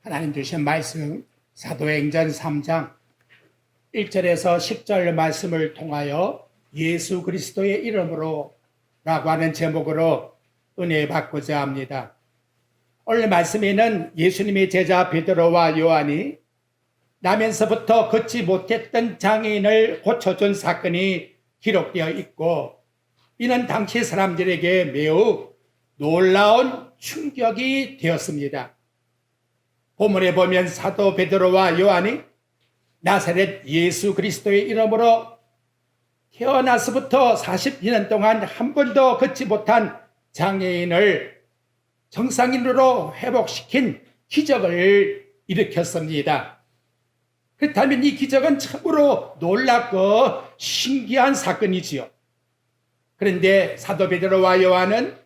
하나님 주신 말씀 사도행전 3장 1절에서 10절 말씀을 통하여 예수 그리스도의 이름으로 라고 하는 제목으로 은혜 받고자 합니다. 오늘 말씀에는 예수님의 제자 베드로와 요한이 나면서부터 걷지 못했던 장애인을 고쳐준 사건이 기록되어 있고, 이는 당시 사람들에게 매우 놀라운 충격이 되었습니다. 본문에 보면 사도 베드로와 요한이 나사렛 예수 그리스도의 이름으로 태어나서부터 40년 동안 한 번도 걷지 못한 장애인을 정상인으로 회복시킨 기적을 일으켰습니다. 그렇다면 이 기적은 참으로 놀랍고 신기한 사건이지요. 그런데 사도 베드로와 요한은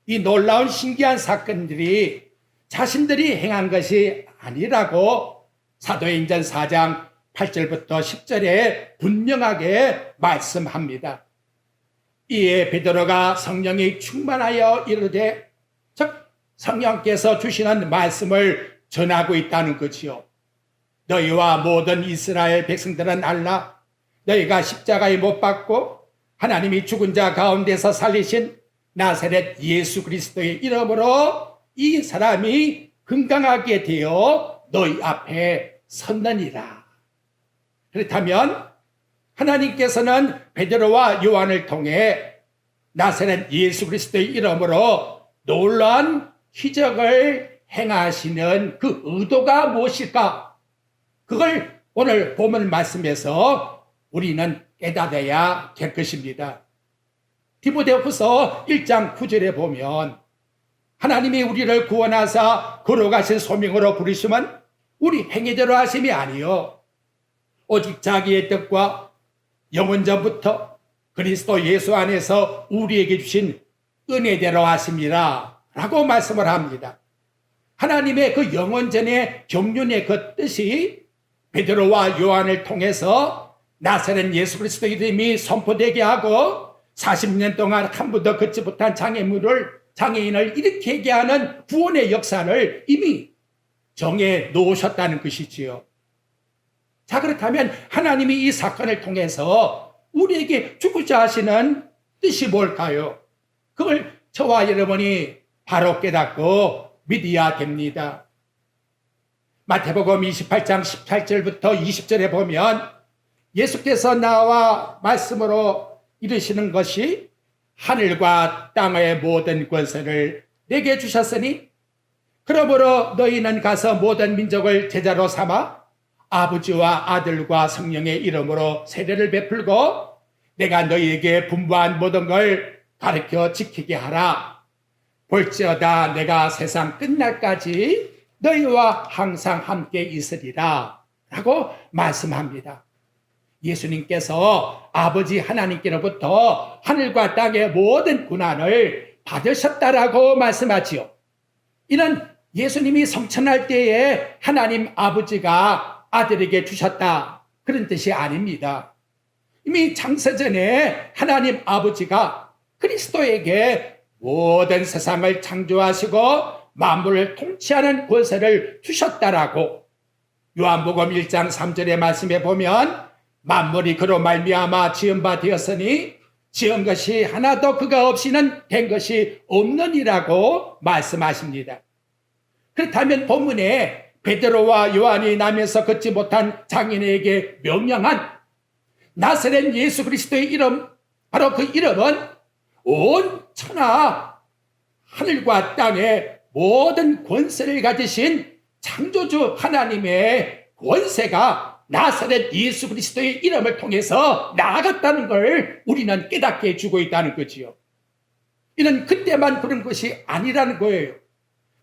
이 놀라운 신기한 사건들이 자신들이 행한 것이 아니라고 사도행전 4장 8절부터 10절에 분명하게 말씀합니다. 이에 베드로가 성령이 충만하여 이르되, 즉 성령께서 주시는 말씀을 전하고 있다는 거지요. 너희와 모든 이스라엘 백성들은 알라. 너희가 십자가에 못 박고 하나님이 죽은 자 가운데서 살리신 나사렛 예수 그리스도의 이름으로 이 사람이 건강하게 되어 너희 앞에 섰느니라. 그렇다면 하나님께서는 베드로와 요한을 통해 나사렛 예수 그리스도의 이름으로 놀라운 기적을 행하시는 그 의도가 무엇일까? 그걸 오늘 본문 말씀에서 우리는 깨닫아야 될 것입니다. 디모데후서 1장 9절에 보면 하나님이 우리를 구원하사 거룩하신 소명으로 부르시면 우리 행위대로 하심이 아니요 오직 자기의 뜻과 영원전부터 그리스도 예수 안에서 우리에게 주신 은혜대로 하심이라 라고 말씀을 합니다. 하나님의 그 영원전의 경륜의 그 뜻이 베드로와 요한을 통해서 나사렛 예수 그리스도의 이름이 선포되게 하고 40년 동안 한 번도 걷지 못한 장애인을 일으키게 하는 구원의 역사를 이미 정해 놓으셨다는 것이지요. 자, 그렇다면 하나님이 이 사건을 통해서 우리에게 주고자 하시는 뜻이 뭘까요? 그걸 저와 여러분이 바로 깨닫고 믿어야 됩니다. 마태복음 28장 18절부터 20절에 보면 예수께서 나와 말씀으로 이르시는 것이 하늘과 땅의 모든 권세를 내게 주셨으니 그러므로 너희는 가서 모든 민족을 제자로 삼아 아버지와 아들과 성령의 이름으로 세례를 베풀고 내가 너희에게 분부한 모든 걸 가르쳐 지키게 하라. 볼지어다 내가 세상 끝날까지 너희와 항상 함께 있으리라 라고 말씀합니다. 예수님께서 아버지 하나님께로부터 하늘과 땅의 모든 고난을 받으셨다라고 말씀하지요. 이는 예수님이 성천할 때에 하나님 아버지가 아들에게 주셨다 그런 뜻이 아닙니다. 이미 창세전에 하나님 아버지가 그리스도에게 모든 세상을 창조하시고 만물을 통치하는 권세를 주셨다라고 요한복음 1장 3절의 말씀에 보면 만물이 그로 말미암아 지은 바 되었으니 지은 것이 하나도 그가 없이는 된 것이 없느니라고 말씀하십니다. 그렇다면 본문에 베드로와 요한이 나면서 걷지 못한 장인에게 명령한 나사렛 예수 그리스도의 이름, 바로 그 이름은 온 천하 하늘과 땅의 모든 권세를 가지신 창조주 하나님의 권세가 나사렛 예수 그리스도의 이름을 통해서 나아갔다는 걸 우리는 깨닫게 해주고 있다는 거지요. 이는 그때만 그런 것이 아니라는 거예요.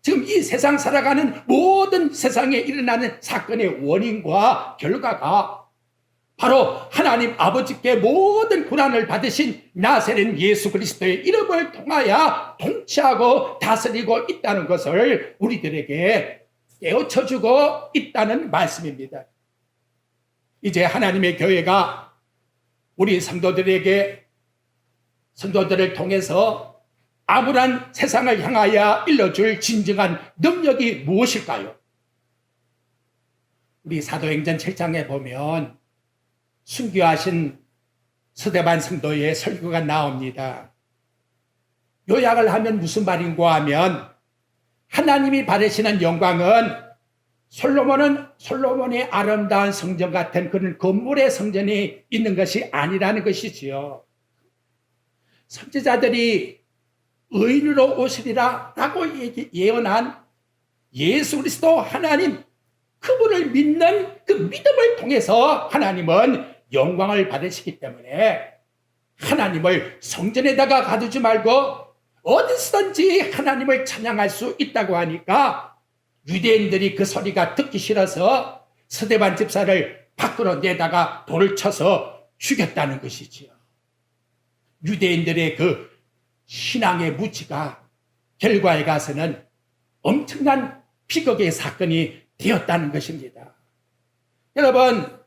지금 이 세상 살아가는 모든 세상에 일어나는 사건의 원인과 결과가 바로 하나님 아버지께 모든 고난을 받으신 나사렛 예수 그리스도의 이름을 통하여 통치하고 다스리고 있다는 것을 우리들에게 깨우쳐주고 있다는 말씀입니다. 이제 하나님의 교회가 우리 성도들을 통해서 암울한 세상을 향하여 일러줄 진정한 능력이 무엇일까요? 우리 사도행전 7장에 보면 순교하신 스데반 성도의 설교가 나옵니다. 요약을 하면 무슨 말인가 하면 하나님이 받으시는 영광은 솔로몬의 아름다운 성전 같은 그런 건물의 성전이 있는 것이 아니라는 것이지요. 선지자들이 의인으로 오시리라 라고 예언한 예수 그리스도 하나님, 그분을 믿는 그 믿음을 통해서 하나님은 영광을 받으시기 때문에 하나님을 성전에다가 가두지 말고 어디서든지 하나님을 찬양할 수 있다고 하니까 유대인들이 그 소리가 듣기 싫어서 스데반 집사를 밖으로 내다가 돌을 쳐서 죽였다는 것이지요. 유대인들의 그 신앙의 무지가 결과에 가서는 엄청난 비극의 사건이 되었다는 것입니다. 여러분,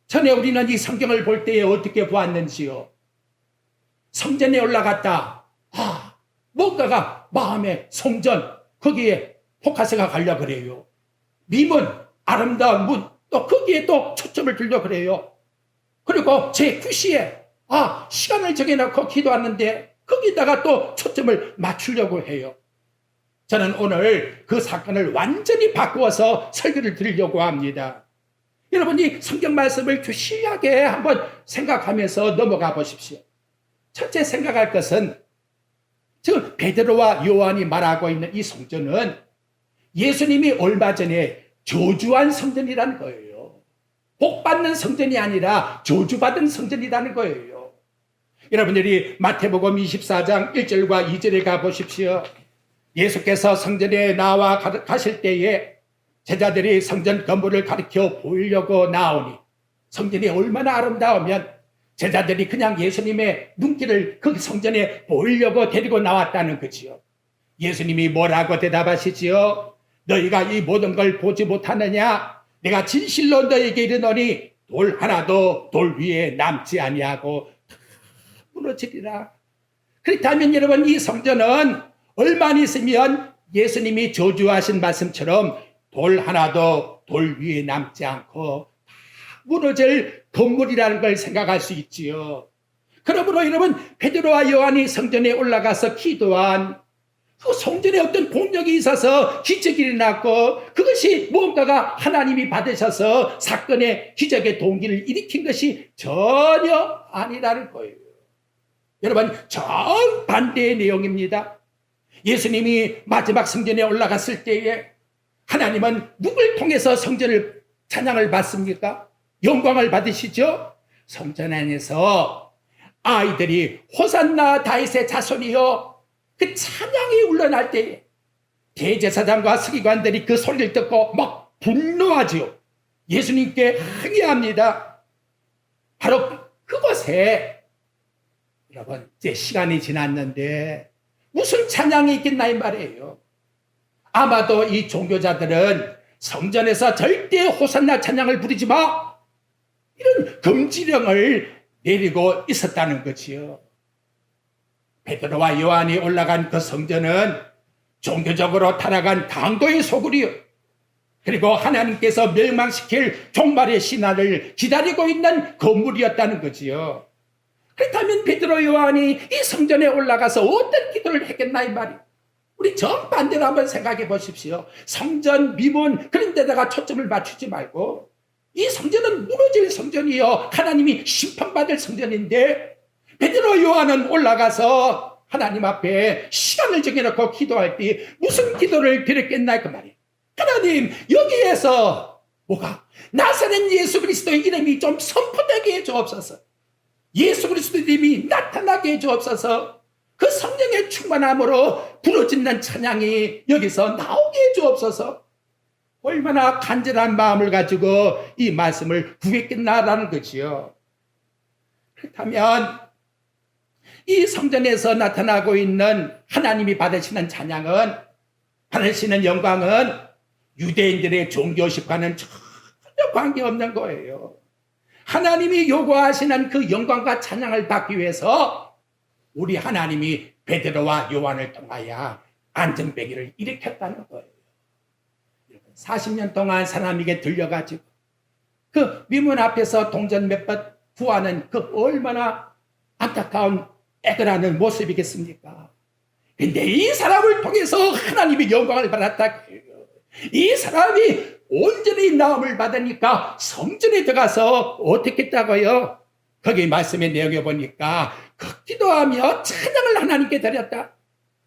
전에 우리는 이 성경을 볼 때에 어떻게 보았는지요? 성전에 올라갔다. 뭔가가 마음의 성전, 거기에 포커스가 가려 그래요. 미문, 아름다운 문, 또 거기에 또 초점을 들려 그래요. 그리고 제9시에 시간을 정해놓고 기도하는데 거기다가 또 초점을 맞추려고 해요. 저는 오늘 그 사건을 완전히 바꾸어서 설교를 드리려고 합니다. 여러분이 성경 말씀을 주시하게 한번 생각하면서 넘어가 보십시오. 첫째 생각할 것은 지금 베드로와 요한이 말하고 있는 이 성전은 예수님이 얼마 전에 저주한 성전이라는 거예요. 복받는 성전이 아니라 저주받은 성전이라는 거예요. 여러분들이 마태복음 24장 1절과 2절에 가보십시오. 예수께서 성전에 나와 가실 때에 제자들이 성전 건물을 가리켜 보이려고 나오니 성전이 얼마나 아름다우면 제자들이 그냥 예수님의 눈길을 그 성전에 보이려고 데리고 나왔다는 거지요. 예수님이 뭐라고 대답하시지요? 너희가 이 모든 걸 보지 못하느냐? 내가 진실로 너희에게 이르노니 돌 하나도 돌 위에 남지 아니하고 다 무너지리라. 그렇다면 여러분, 이 성전은 얼마나 있으면 예수님이 저주하신 말씀처럼 돌 하나도 돌 위에 남지 않고 다 무너질 건물이라는 걸 생각할 수 있지요. 그러므로 여러분, 베드로와 요한이 성전에 올라가서 기도한 그 성전에 어떤 공력이 있어서 기적이 일어났고 그것이 무언가가 하나님이 받으셔서 사건의 기적의 동기를 일으킨 것이 전혀 아니라는 거예요. 여러분, 정반대의 내용입니다. 예수님이 마지막 성전에 올라갔을 때에 하나님은 누굴 통해서 성전을 찬양을 받습니까? 영광을 받으시죠? 성전 안에서 아이들이 호산나 다윗의 자손이여 그 찬양이 울려날 때에 대제사장과 서기관들이 그 소리를 듣고 막 분노하지요. 예수님께 항의합니다. 바로 그곳에 여러분, 이제 시간이 지났는데 무슨 찬양이 있겠나 이 말이에요. 아마도 이 종교자들은 성전에서 절대 호산나 찬양을 부르지 마, 이런 금지령을 내리고 있었다는 거지요. 베드로와 요한이 올라간 그 성전은 종교적으로 타락한 강도의 소굴이요, 그리고 하나님께서 멸망시킬 종말의 신화를 기다리고 있는 건물이었다는 거지요. 그렇다면 베드로 요한이 이 성전에 올라가서 어떤 기도를 했겠나 이 말이에요. 우리 정반대로 한번 생각해 보십시오. 성전, 미문 그런 데다가 초점을 맞추지 말고 이 성전은 무너질 성전이요, 하나님이 심판받을 성전인데 베드로 요한은 올라가서 하나님 앞에 시간을 정해놓고 기도할 때 무슨 기도를 드렸겠나 그 말이에요. 하나님, 여기에서 뭐가 나사렛 예수 그리스도의 이름이 좀 선포되게 해주옵소서. 예수 그리스도의 이름이 나타나게 해주옵소서. 그 성령의 충만함으로 부러진다는 찬양이 여기서 나오게 해주옵소서. 얼마나 간절한 마음을 가지고 이 말씀을 구했겠나라는 거지요. 그렇다면 이 성전에서 나타나고 있는 하나님이 받으시는 찬양은, 받으시는 영광은 유대인들의 종교식과는 전혀 관계없는 거예요. 하나님이 요구하시는 그 영광과 찬양을 받기 위해서 우리 하나님이 베드로와 요한을 통하여 안전배기를 일으켰다는 거예요. 40년 동안 사람에게 들려가지고 그 미문 앞에서 동전 몇 번 구하는 그 얼마나 안타까운 애걸하는 모습이겠습니까? 근데 이 사람을 통해서 하나님의 영광을 받았다. 이 사람이 온전히 나음을 받으니까 성전에 들어가서 어떻게 했다고요? 거기 말씀의 내용에 보니까 그 기도하며 찬양을 하나님께 드렸다.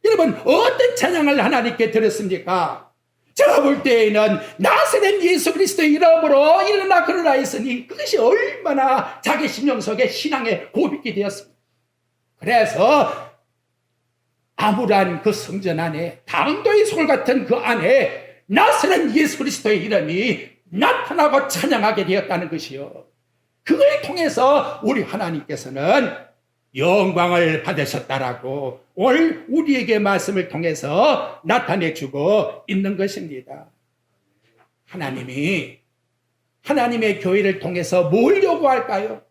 여러분, 어떤 찬양을 하나님께 드렸습니까? 제가 볼 때에는 나사렛 예수 그리스도의 이름으로 일어나 걸으라 했으니 그것이 얼마나 자기 심령 속에 신앙의 고백이 되었습니다. 그래서 암울한 그 성전 안에, 당도의 솔 같은 그 안에 나사렛 예수 그리스도의 이름이 나타나고 찬양하게 되었다는 것이요. 그걸 통해서 우리 하나님께서는 영광을 받으셨다라고 오늘 우리에게 말씀을 통해서 나타내주고 있는 것입니다. 하나님이 하나님의 교회를 통해서 뭘 요구할까요?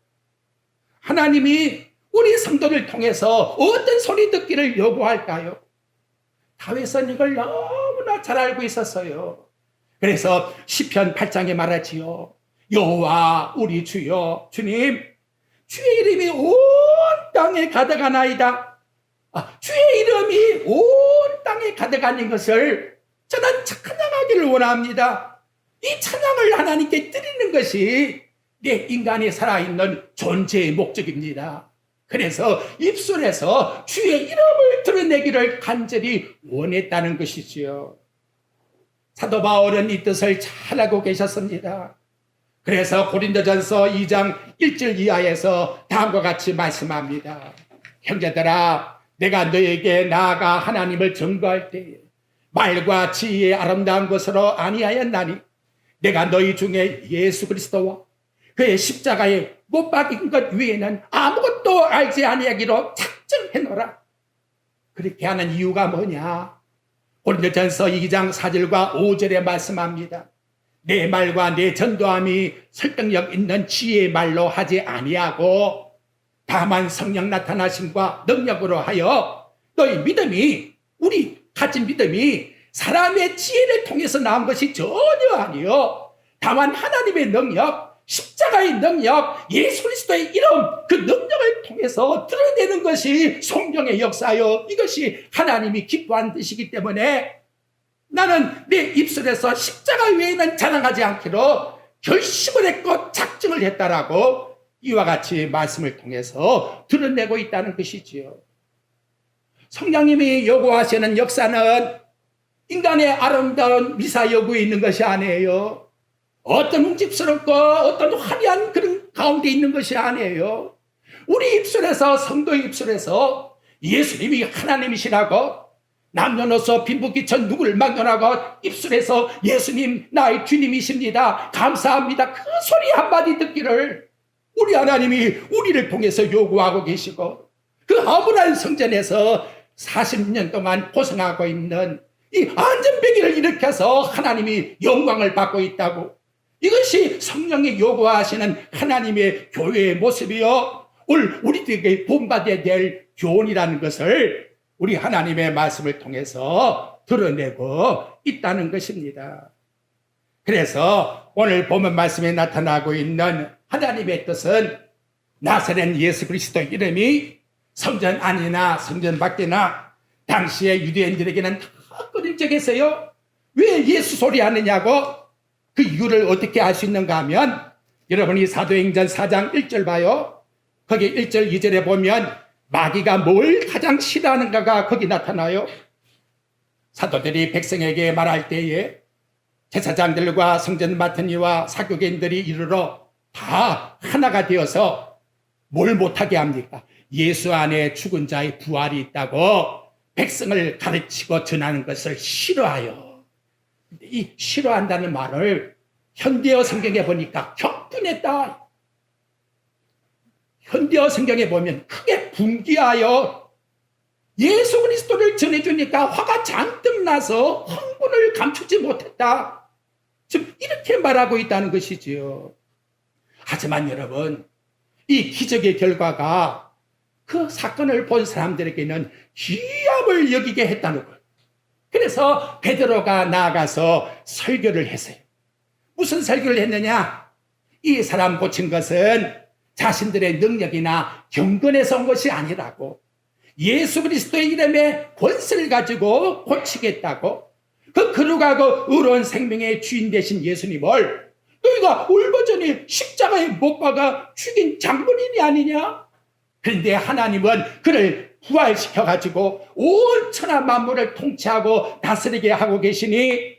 하나님이 우리 성도를 통해서 어떤 소리 듣기를 요구할까요? 다윗은 이걸 너무나 잘 알고 있었어요. 그래서 시편 8장에 말하지요. 여호와 우리 주여, 주님, 주의 이름이 온 땅에 가득하나이다. 주의 이름이 온 땅에 가득하는 것을 저는 찬양하기를 원합니다. 이 찬양을 하나님께 드리는 것이 내 인간이 살아있는 존재의 목적입니다. 그래서 입술에서 주의 이름을 드러내기를 간절히 원했다는 것이지요. 사도 바울은 이 뜻을 잘 알고 계셨습니다. 그래서 고린도전서 2장 1절 이하에서 다음과 같이 말씀합니다. 형제들아, 내가 너에게 나아가 하나님을 증거할 때에 말과 지혜의 아름다운 것으로 아니하였나니 내가 너희 중에 예수 그리스도와 그의 십자가에 못 박힌 것 외에는 아무것도 알지 아니하기로 작정해놓으라. 그렇게 하는 이유가 뭐냐? 고린도전서 2장 4절과 5절에 말씀합니다. 내 말과 내 전도함이 설득력 있는 지혜의 말로 하지 아니하고 다만 성령 나타나심과 능력으로 하여 너희 믿음이, 우리 가진 믿음이 사람의 지혜를 통해서 나온 것이 전혀 아니요 다만 하나님의 능력, 십자가의 능력, 예수 그리스도의 이름, 그 능력을 통해서 드러내는 것이 성령의 역사요, 이것이 하나님이 기뻐하는 뜻이기 때문에 나는 내 입술에서 십자가 외에는 자랑하지 않기로 결심을 했고 작정을 했다라고 이와 같이 말씀을 통해서 드러내고 있다는 것이지요. 성령님이 요구하시는 역사는 인간의 아름다운 미사 요구에 있는 것이 아니에요. 어떤 웅집스럽고 어떤 화려한 그런 가운데 있는 것이 아니에요. 우리 입술에서, 성도의 입술에서 예수님이 하나님이시라고, 남녀노소 빈부귀천 누구를 막론하고 입술에서 예수님 나의 주님이십니다, 감사합니다, 그 소리 한마디 듣기를 우리 하나님이 우리를 통해서 요구하고 계시고, 그 허물한 성전에서 40년 동안 고생하고 있는 이 안전병기를 일으켜서 하나님이 영광을 받고 있다고, 이것이 성령이 요구하시는 하나님의 교회의 모습이요, 오늘 우리들에게 본받아야 될 교훈이라는 것을 우리 하나님의 말씀을 통해서 드러내고 있다는 것입니다. 그래서 오늘 본문 말씀에 나타나고 있는 하나님의 뜻은 나사렛 예수 그리스도 이름이 성전 안이나 성전 밖이나 당시의 유대인들에게는 다 꺼림직했어요. 왜 예수 소리 하느냐고, 그 이유를 어떻게 알 수 있는가 하면 여러분이 사도행전 4장 1절 봐요. 거기 1절 2절에 보면 마귀가 뭘 가장 싫어하는가가 거기 나타나요. 사도들이 백성에게 말할 때에 제사장들과 성전 맡은 이와 사교계인들이 이르러 다 하나가 되어서 뭘 못하게 합니까? 예수 안에 죽은 자의 부활이 있다고 백성을 가르치고 전하는 것을 싫어하여. 이 싫어한다는 말을 현대어 성경에 보니까 격분했다. 현대어 성경에 보면 크게 분기하여 예수 그리스도를 전해주니까 화가 잔뜩 나서 흥분을 감추지 못했다. 지금 이렇게 말하고 있다는 것이지요. 하지만 여러분, 이 기적의 결과가 그 사건을 본 사람들에게는 기함을 여기게 했다는 것. 그래서 베드로가 나아가서 설교를 했어요. 무슨 설교를 했느냐? 이 사람 고친 것은 자신들의 능력이나 경건에서 온 것이 아니라고, 예수 그리스도의 이름에 권세를 가지고 고치겠다고, 그 거룩하고 의로운 생명의 주인 되신 예수님을 너희가 얼마 전에 십자가에 못 박아 죽인 장본인이 아니냐? 그런데 하나님은 그를 부활시켜가지고 온 천하 만물을 통치하고 다스리게 하고 계시니,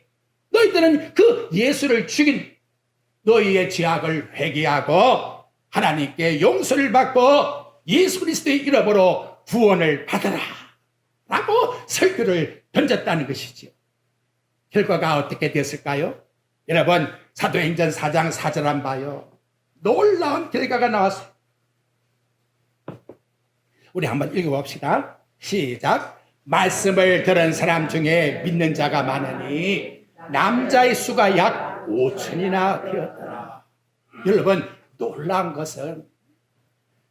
너희들은 그 예수를 죽인 너희의 죄악을 회개하고 하나님께 용서를 받고 예수 그리스도의 이름으로 구원을 받아라 라고 설교를 던졌다는 것이죠. 결과가 어떻게 됐을까요? 여러분, 사도행전 4장 4절 한번 봐요. 놀라운 결과가 나왔어요. 우리 한번 읽어봅시다. 시작. 말씀을 들은 사람 중에 믿는 자가 많으니 남자의 수가 약 5천이나 되었더라. 여러분, 놀라운 것은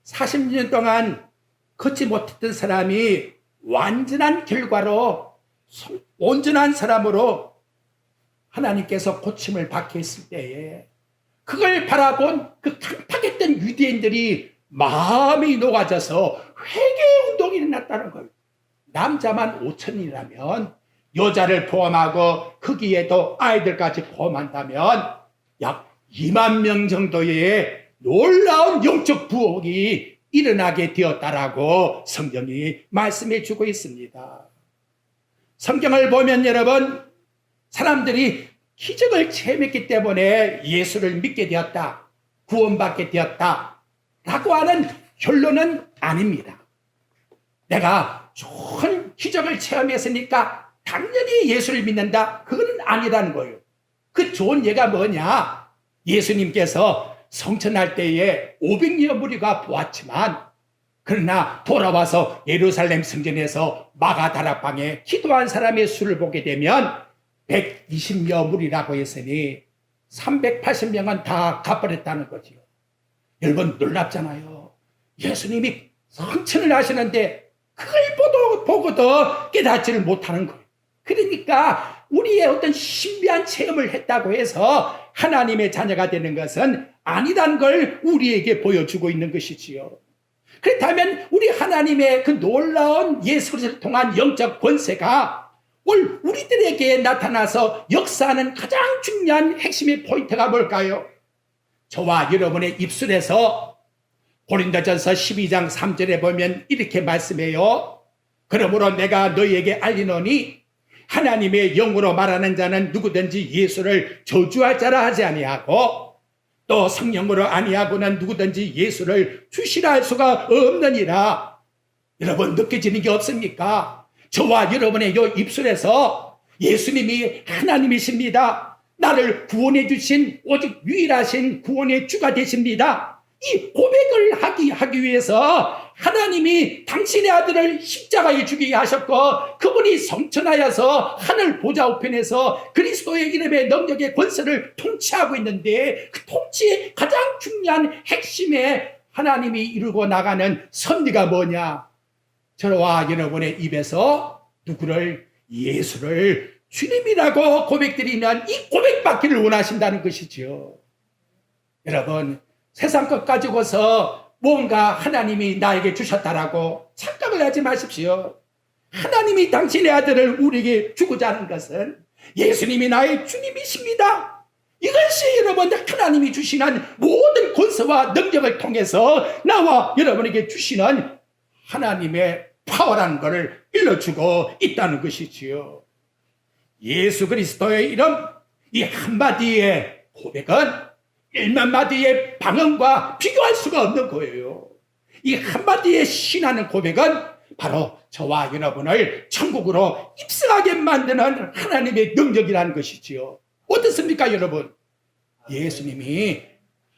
40년 동안 걷지 못했던 사람이 완전한 결과로 온전한 사람으로 하나님께서 고침을 받게 했을 때에 그걸 바라본 그 강팍했던 유대인들이 마음이 녹아져서 회개 운동이 일어났다는 거예요. 남자만 5천이라면 여자를 포함하고 거기에도 아이들까지 포함한다면 약 2만 명 정도의 놀라운 영적 부흥이 일어나게 되었다라고 성경이 말씀해 주고 있습니다. 성경을 보면 여러분, 사람들이 기적을 체험했기 때문에 예수를 믿게 되었다, 구원받게 되었다 라고 하는 결론은 아닙니다. 내가 좋은 기적을 체험했으니까 당연히 예수를 믿는다, 그건 아니라는 거예요. 그 좋은 예가 뭐냐? 예수님께서 성천할 때에 500여 무리가 보았지만, 그러나 돌아와서 예루살렘 성전에서 마가다락방에 기도한 사람의 수를 보게 되면 120여 무리라고 했으니 380명은 다 가버렸다는 거죠. 여러분, 놀랍잖아요. 예수님이 성천을 하시는데 그걸 보고도 깨닫지를 못하는 거예요. 그러니까 우리의 어떤 신비한 체험을 했다고 해서 하나님의 자녀가 되는 것은 아니라는 걸 우리에게 보여주고 있는 것이지요. 그렇다면 우리 하나님의 그 놀라운 예수 그리스도를 통한 영적 권세가 오늘 우리들에게 나타나서 역사하는 가장 중요한 핵심의 포인트가 뭘까요? 저와 여러분의 입술에서 고린도전서 12장 3절에 보면 이렇게 말씀해요. 그러므로 내가 너희에게 알리노니 하나님의 영으로 말하는 자는 누구든지 예수를 저주할 자라 하지 아니하고 또 성령으로 아니하고는 누구든지 예수를 주시라 할 수가 없느니라. 여러분, 느껴지는 게 없습니까? 저와 여러분의 이 입술에서 예수님이 하나님이십니다, 나를 구원해 주신 오직 유일하신 구원의 주가 되십니다, 이 고백을 하기 위해서 하나님이 당신의 아들을 십자가에 죽이게 하셨고, 그분이 성천하여서 하늘 보좌 우편에서 그리스도의 이름의 능력의 권세를 통치하고 있는데, 그 통치의 가장 중요한 핵심에 하나님이 이루고 나가는 섭리가 뭐냐? 저와 여러분의 입에서 누구를, 예수를 주님이라고 고백드리는 이 고백받기를 원하신다는 것이죠. 여러분, 세상 것 가지고서 뭔가 하나님이 나에게 주셨다라고 착각을 하지 마십시오. 하나님이 당신의 아들을 우리에게 주고자 하는 것은 예수님이 나의 주님이십니다, 이것이 여러분 하나님이 주시는 모든 권세와 능력을 통해서 나와 여러분에게 주시는 하나님의 파워라는 것을 일러주고 있다는 것이지요. 예수 그리스도의 이름, 이 한마디의 고백은 1만 마디의 방언과 비교할 수가 없는 거예요. 이 한마디의 신하는 고백은 바로 저와 여러분을 천국으로 입성하게 만드는 하나님의 능력이라는 것이지요. 어떻습니까, 여러분? 예수님이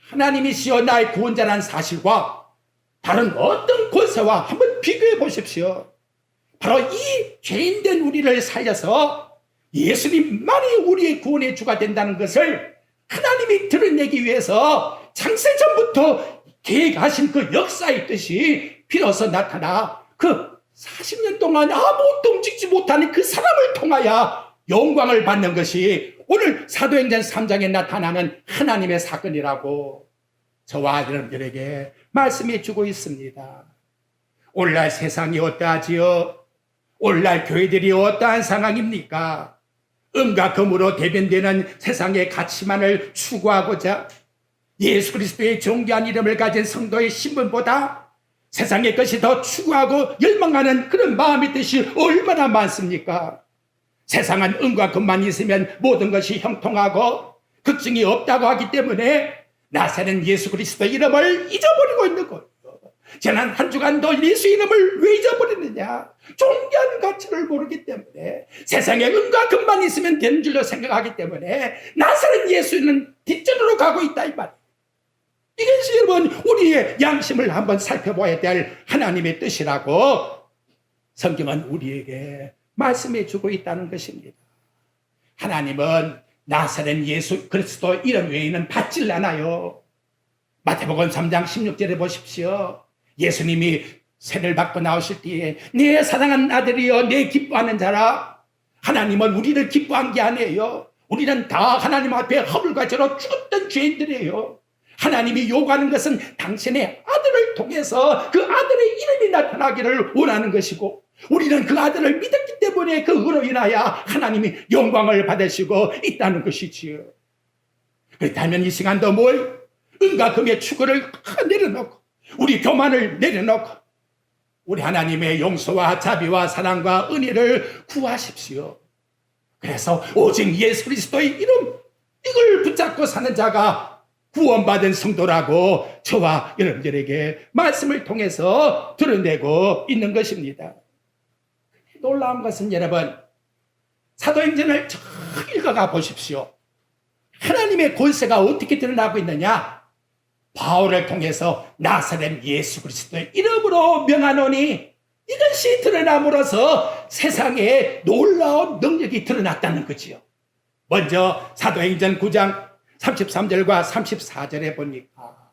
하나님이시여 나의 구원자라는 사실과 다른 어떤 권세와 한번 비교해 보십시오. 바로 이 죄인된 우리를 살려서 예수님만이 우리의 구원의 주가 된다는 것을 하나님이 드러내기 위해서 창세전부터 계획하신 그 역사의 뜻이 비로소 나타나 그 40년 동안 아무것도 움직이지 못하는 그 사람을 통하여 영광을 받는 것이 오늘 사도행전 3장에 나타나는 하나님의 사건이라고 저와 여러분들에게 말씀해 주고 있습니다. 오늘날 세상이 어떠하지요? 오늘날 교회들이 어떠한 상황입니까? 음과 금으로 대변되는 세상의 가치만을 추구하고자 예수 그리스도의 존귀한 이름을 가진 성도의 신분보다 세상의 것이 더 추구하고 열망하는 그런 마음의 뜻이 얼마나 많습니까? 세상은 음과 금만 있으면 모든 것이 형통하고 걱정이 없다고 하기 때문에 나사렛 예수 그리스도 이름을 잊어버리고 있는 거예요. 지난 한 주간도 예수 이름을 왜 잊어버리느냐? 존귀한 가치를 모르기 때문에 세상에 음과 금만 있으면 되는 줄로 생각하기 때문에 나사렛 예수는 뒷전으로 가고 있다 이 말이에요. 이것이 여러분 우리의 양심을 한번 살펴봐야 될 하나님의 뜻이라고 성경은 우리에게 말씀해 주고 있다는 것입니다. 하나님은 나사렛 예수 그리스도 이름 외에는 받질 않아요. 마태복음 3장 16절에 보십시오. 예수님이 세를 받고 나오실 때에 내 사랑하는 아들이여 내 기뻐하는 자라. 하나님은 우리를 기뻐한 게 아니에요. 우리는 다 하나님 앞에 허물과 죄로 죽었던 죄인들이에요. 하나님이 요구하는 것은 당신의 아들을 통해서 그 아들의 이름이 나타나기를 원하는 것이고 우리는 그 아들을 믿었기 때문에 그로 인하여 하나님이 영광을 받으시고 있다는 것이지요. 그렇다면 이 시간도 음과 금의 추구를 내려놓고 우리 교만을 내려놓고 우리 하나님의 용서와 자비와 사랑과 은혜를 구하십시오. 그래서 오직 예수 그리스도의 이름 이걸 붙잡고 사는 자가 구원받은 성도라고 저와 여러분들에게 말씀을 통해서 드러내고 있는 것입니다. 놀라운 것은 여러분 사도행전을 쭉 읽어가 보십시오. 하나님의 권세가 어떻게 드러나고 있느냐? 바울을 통해서 나사렛 예수 그리스도의 이름으로 명하노니 이것이 드러남으로써 세상에 놀라운 능력이 드러났다는 거지요. 먼저 사도행전 9장 33절과 34절에 보니까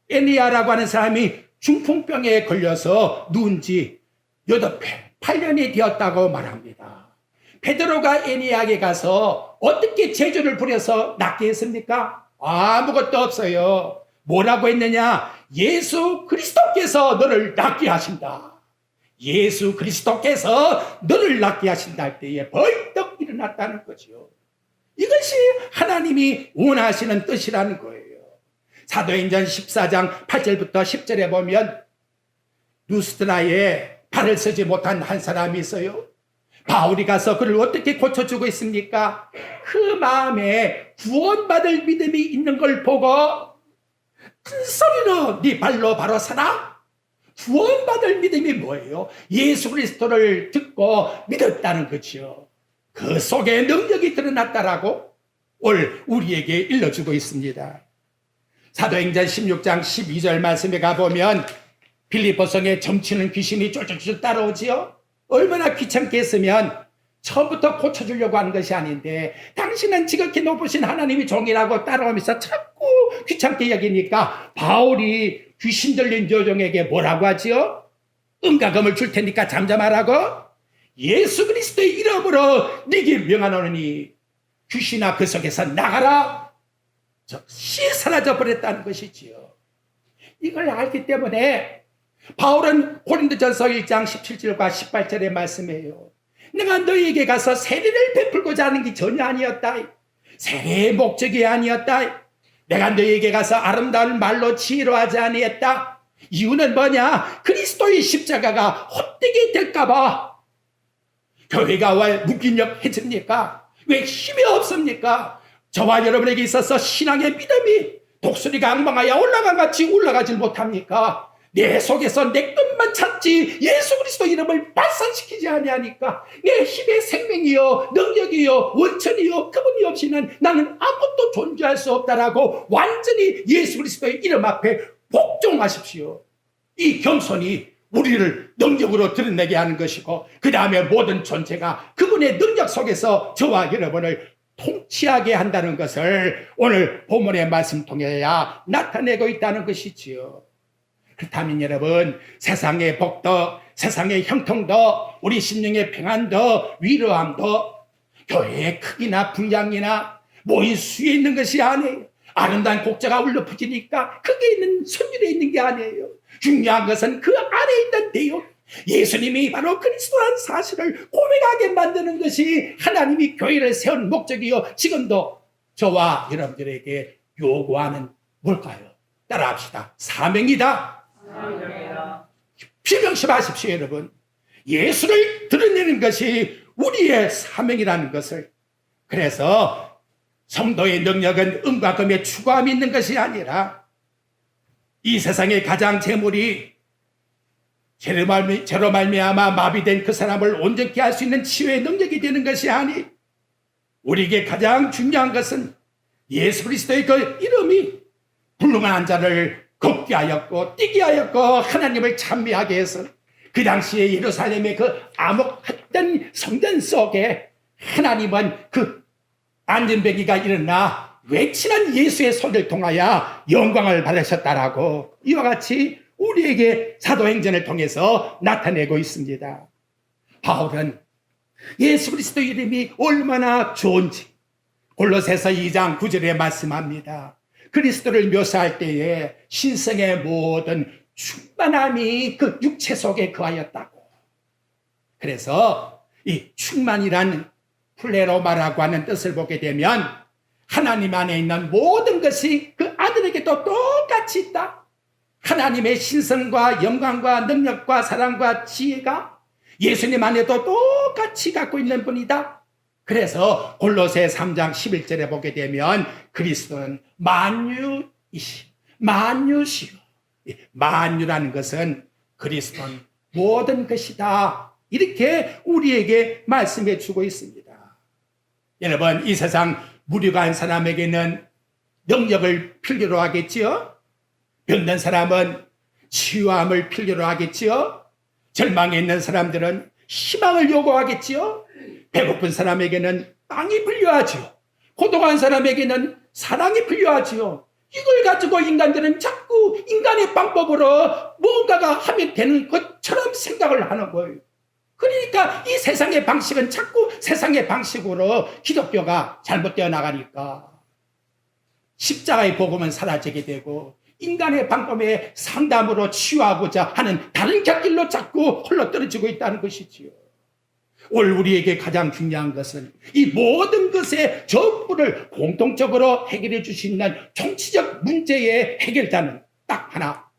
애니야라고 하는 사람이 중풍병에 걸려서 누운 지 8년이 되었다고 말합니다. 베드로가 애니야에게 가서 어떻게 제주를 부려서 낫게 했습니까? 아무것도 없어요. 뭐라고 했느냐? 예수 그리스도께서 너를 낫게 하신다. 예수 그리스도께서 너를 낫게 하신다 할 때에 벌떡 일어났다는 거죠. 이것이 하나님이 원하시는 뜻이라는 거예요. 사도행전 14장 8절부터 10절에 보면 루스드라에 발을 쓰지 못한 한 사람이 있어요. 바울이 가서 그를 어떻게 고쳐주고 있습니까? 그 마음에 구원받을 믿음이 있는 걸 보고 큰 소리로 네 발로 바로 서라. 구원받을 믿음이 뭐예요? 예수 그리스도를 듣고 믿었다는 거죠. 그 속에 능력이 드러났다라고 오늘 우리에게 일러주고 있습니다. 사도행전 16장 12절 말씀에 가보면 빌립보 성에 점치는 귀신이 쫄쫄쫄 따라오지요. 얼마나 귀찮게 했으면 처음부터 고쳐주려고 하는 것이 아닌데 당신은 지극히 높으신 하나님이 종이라고 따라오면서 자꾸 귀찮게 여기니까 바울이 귀신 들린 여종에게 뭐라고 하지요? 음과 금을 줄 테니까 잠잠하라고? 예수 그리스도의 이름으로 네게 명하노니 귀신아 그 속에서 나가라. 즉시 사라져 버렸다는 것이지요. 이걸 알기 때문에 바울은 고린도전서 1장 17절과 18절의 말씀이에요. 내가 너희에게 가서 세례를 베풀고자 하는 게 전혀 아니었다. 세례의 목적이 아니었다. 내가 너희에게 가서 아름다운 말로 지혜로하지 아니했다. 이유는 뭐냐? 그리스도의 십자가가 헛되게 될까 봐. 교회가 왜 무기력해집니까? 왜 힘이 없습니까? 저와 여러분에게 있어서 신앙의 믿음이 독수리가 앙망하여 올라간 같이 올라가질 못합니까? 내 속에서 내 것만 찾지 예수 그리스도 이름을 발산시키지 아니하니까 내 힘의 생명이요 능력이요 원천이요 그분이 없이는 나는 아무것도 존재할 수 없다라고 완전히 예수 그리스도의 이름 앞에 복종하십시오. 이 겸손이 우리를 능력으로 드러내게 하는 것이고 그 다음에 모든 존재가 그분의 능력 속에서 저와 여러분을 통치하게 한다는 것을 오늘 본문의 말씀 통해야 나타내고 있다는 것이지요. 그렇다면 여러분, 세상의 복도, 세상의 형통도, 우리 심령의 평안도, 위로함도 교회의 크기나 분량이나 모인 수에 있는 것이 아니에요. 아름다운 곡자가 울려 퍼지니까 그게 있는 손질에 있는 게 아니에요. 중요한 것은 그 안에 있는 내용, 예수님이 바로 그리스도라는 사실을 고백하게 만드는 것이 하나님이 교회를 세운 목적이요, 지금도 저와 여러분들에게 요구하는 뭘까요? 따라합시다. 사명이다. 비명심하십시오, 여러분. 예수를 드러내는 것이 우리의 사명이라는 것을. 그래서 성도의 능력은 은과 금에 추구함이 있는 것이 아니라 이 세상의 가장 재물이 죄로 말미암아 마비된 그 사람을 온전케 할 수 있는 치유의 능력이 되는 것이 아니, 우리에게 가장 중요한 것은 예수 그리스도의 그 이름이 불능한 자를 걷게 하였고 뛰게 하였고 하나님을 찬미하게 해서 그 당시에 예루살렘의 그 암흑했던 성전 속에 하나님은 그 안전뱅이가 일어나 외치는 예수의 손을 통하여 영광을 받으셨다라고 이와 같이 우리에게 사도행전을 통해서 나타내고 있습니다. 바울은 예수 그리스도 이름이 얼마나 좋은지 골로새서 2장 9절에 말씀합니다. 그리스도를 묘사할 때에 신성의 모든 충만함이 그 육체 속에 거하였다고. 그래서 이 충만이란 플레로마라고 하는 뜻을 보게 되면 하나님 안에 있는 모든 것이 그 아들에게도 똑같이 있다. 하나님의 신성과 영광과 능력과 사랑과 지혜가 예수님 안에도 똑같이 갖고 있는 분이다. 그래서 골로새 3장 11절에 보게 되면 그리스도는 만유이시, 만유시요. 만유라는 것은 그리스도는 모든 것이다. 이렇게 우리에게 말씀해 주고 있습니다. 여러분, 이 세상 무료한 사람에게는 능력을 필요로 하겠지요. 병든 사람은 치유함을 필요로 하겠지요. 절망에 있는 사람들은 희망을 요구하겠지요. 배고픈 사람에게는 빵이 필요하지요. 고독한 사람에게는 사랑이 필요하지요. 이걸 가지고 인간들은 자꾸 인간의 방법으로 뭔가가 하면 되는 것처럼 생각을 하는 거예요. 그러니까 이 세상의 방식은 자꾸 세상의 방식으로 기독교가 잘못되어 나가니까 십자가의 복음은 사라지게 되고 인간의 방법의 상담으로 치유하고자 하는 다른 곁길로 자꾸 흘러떨어지고 있다는 것이지요. 오늘 우리에게 가장 중요한 것은 이 모든 것의 전부를 공통적으로 해결해 줄 수 있는 정치적 문제의 해결자는 딱 하나,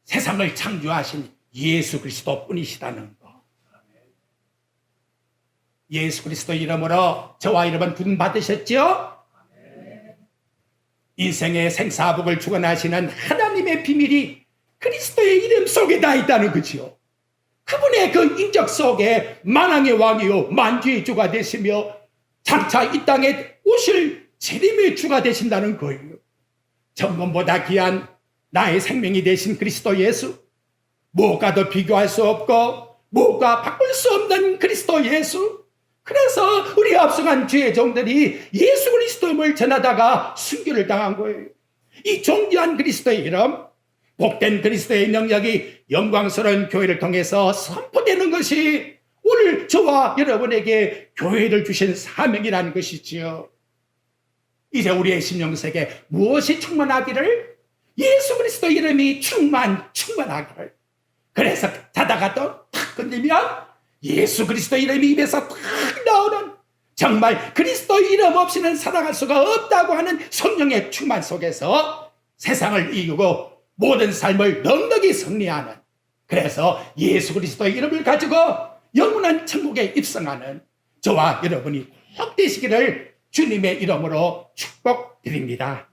세상을 창조하신 예수 그리스도 뿐이시다는 것. 예수 그리스도 이름으로 저와 여러분 구원 받으셨죠? 인생의 생사복을 주관하시는 하나님의 비밀이 그리스도의 이름 속에 다 있다는 거지요. 그분의 그 인격 속에 만왕의 왕이요 만주의 주가 되시며 장차 이 땅에 오실 재림의 주가 되신다는 거예요. 천금보다 귀한 나의 생명이 되신 그리스도 예수, 무엇과도 비교할 수 없고 무엇과 바꿀 수 없는 그리스도 예수. 그래서 우리 앞서간 주의 종들이 예수 그리스도임을 전하다가 순교를 당한 거예요. 이 존귀한 그리스도의 이름, 복된 그리스도의 능력이 영광스러운 교회를 통해서 선포되는 것이 오늘 저와 여러분에게 교회를 주신 사명이라는 것이지요. 이제 우리의 심령색에 무엇이 충만하기를? 예수 그리스도 이름이 충만하기를. 그래서 자다가 또 탁 건드리면 예수 그리스도 이름이 입에서 탁 나오는, 정말 그리스도 이름 없이는 살아갈 수가 없다고 하는 성령의 충만 속에서 세상을 이기고 모든 삶을 넉넉히 승리하는, 그래서 예수 그리스도의 이름을 가지고 영원한 천국에 입성하는 저와 여러분이 꼭 되시기를 주님의 이름으로 축복드립니다.